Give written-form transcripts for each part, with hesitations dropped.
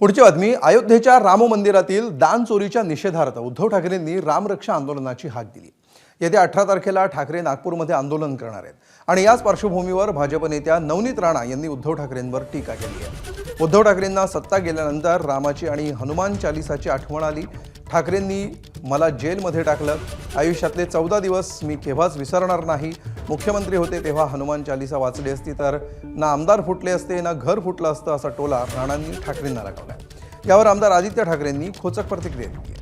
पुढची बातमी. अयोध्येच्या राम मंदिरातील दान चोरीच्या निषेधार्थ उद्धव ठाकरेंनी रामरक्षा आंदोलनाची हाक दिली. येत्या 18 तारखेला ठाकरे नागपूरमध्ये आंदोलन करणार आहेत आणि याच पार्श्वभूमीवर भाजप नेत्या नवनीत राणा यांनी उद्धव ठाकरेंवर टीका केली आहे. उद्धव ठाकरेंना सत्ता गेल्यानंतर रामाची आणि हनुमान चालीसाची आठवण आली. ठाकरेंनी मला जेलमध्ये टाकलं. आयुष्यातले 14 दिवस मी केव्हाच विसरणार नाही. मुख्यमंत्री होते तेव्हा हनुमान चालीसा वाचली असती तर ना आमदार फुटले असते ना घर फुटलं असतं, असा टोला राणांनी ठाकरेंना लगावला. यावर आमदार आदित्य ठाकरेंनी खोचक प्रतिक्रिया दिली.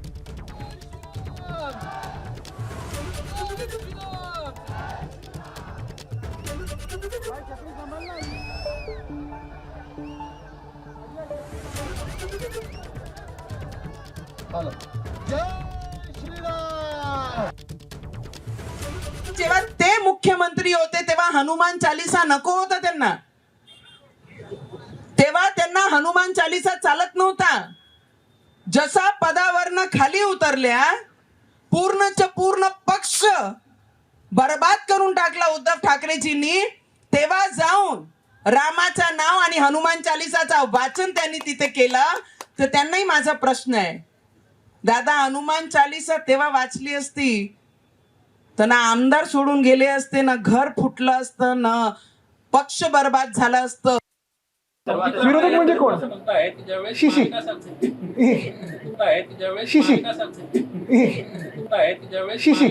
जेव्हा ते मुख्यमंत्री होते तेव्हा हनुमान चालीसा नको होता त्यांना. तेव्हा त्यांना हनुमान चालीसा चालत नव्हता. जसा पदावरनं खाली उतरल्या पूर्णच्या पूर्ण पक्ष बरबाद करून टाकला उद्धव ठाकरेजींनी, तेव्हा जाऊन रामाचं नाव आणि हनुमान चालीसाचं वाचन त्यांनी तिथे केलं. तर त्यांनाही माझा प्रश्न आहे, दादा हनुमान चालीसा तेव्हा वाचली असती तर ना आमदार सोडून गेले असते, ना घर फुटलं असतं, ना पक्ष बर्बाद झाला असतं. विरोधक म्हणजे कोण? शिशी शिशी शिशी